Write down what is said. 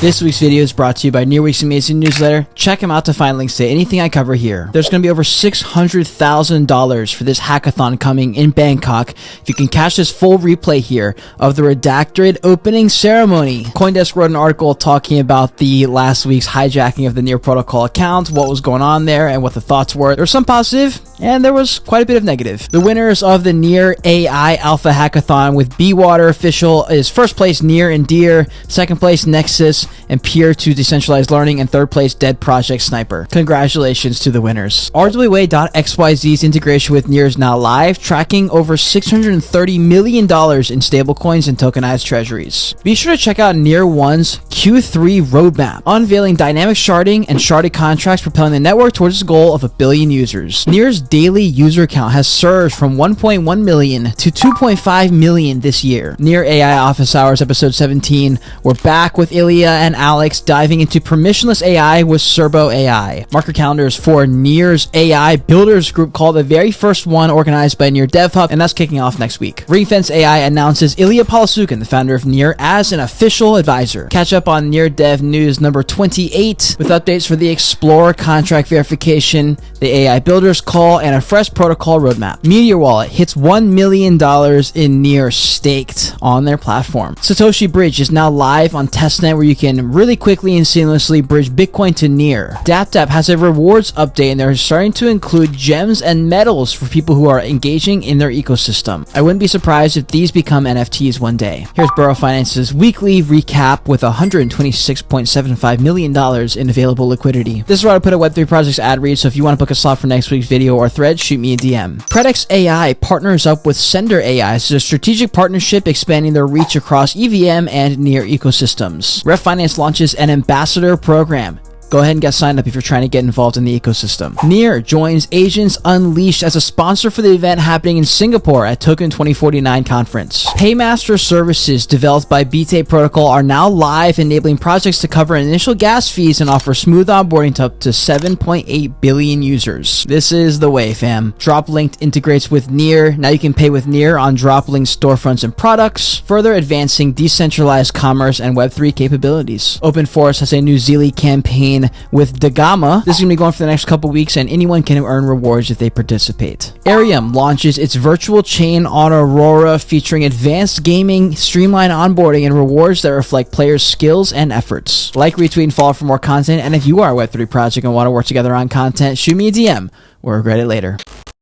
This week's video is brought to you by Nearweek's amazing newsletter. Check them out to find links to anything I cover here. There's going to be over $600,000 for this hackathon coming in Bangkok. If you can catch this full replay here of the redacted opening ceremony. CoinDesk wrote an article talking about the last week's hijacking of the NEAR protocol account, what was going on there, and what the thoughts were. There was some positive, and there was quite a bit of negative. The winners of the NEAR AI Alpha Hackathon with B-Water official is first place NEAR and DEAR, second place Nexus and Peer to Decentralized Learning, and third place Dead Project Sniper. Congratulations to the winners. RWA.xyz's integration with NEAR is now live, tracking over $630 million in stablecoins and tokenized treasuries. Be sure to check out NEAR 1's Q3 roadmap, unveiling dynamic sharding and sharded contracts propelling the network towards its goal of 1 billion users. NEAR's daily user count has surged from 1.1 million to 2.5 million this year. NEAR AI Office Hours episode 17. We're back with Ilya and Alex diving into permissionless AI with Serbo AI. Marker calendars for NEAR's AI Builders Group call, the very first one organized by NEAR Dev Hub, and that's kicking off next week. Ringfence AI announces Ilya Polasukin, the founder of NEAR, as an official advisor. Catch up on NEAR Dev News number 28 with updates for the Explorer contract verification, the AI Builders call, and a fresh protocol roadmap. Meteor Wallet hits $1 million in NEAR staked on their platform. Satoshi Bridge is now live on testnet, where you can really quickly and seamlessly bridge Bitcoin to NEAR. dApp has a rewards update, and they're starting to include gems and medals for people who are engaging in their ecosystem. I wouldn't be surprised if these become NFTs one day. Here's Burrow Finance's weekly recap with $126.75 million in available liquidity. This is where I put a Web3 projects ad read, so if you want to book a slot for next week's video or thread, shoot me a DM. Predex AI partners up with Sender AI. This is a strategic partnership expanding their reach across EVM and NEAR ecosystems. Ref Finance launches an ambassador program. Go ahead and get signed up if you're trying to get involved in the ecosystem. NEAR joins Agents Unleashed as a sponsor for the event happening in Singapore at Token 2049 conference. Paymaster services developed by BTAPE Protocol are now live, enabling projects to cover initial gas fees and offer smooth onboarding to up to 7.8 billion users. This is the way, fam. DropLink integrates with NEAR. Now you can pay with NEAR on DropLink storefronts and products, further advancing decentralized commerce and Web3 capabilities. OpenForest has a New Zealand campaign with Dagama. This is going to be going for the next couple weeks, and anyone can earn rewards if they participate. Arium launches its virtual chain on Aurora, featuring advanced gaming, streamlined onboarding, and rewards that reflect players' skills and efforts. Like, retweet, and follow for more content, and if you are a Web3 project and want to work together on content, shoot me a DM or regret it later.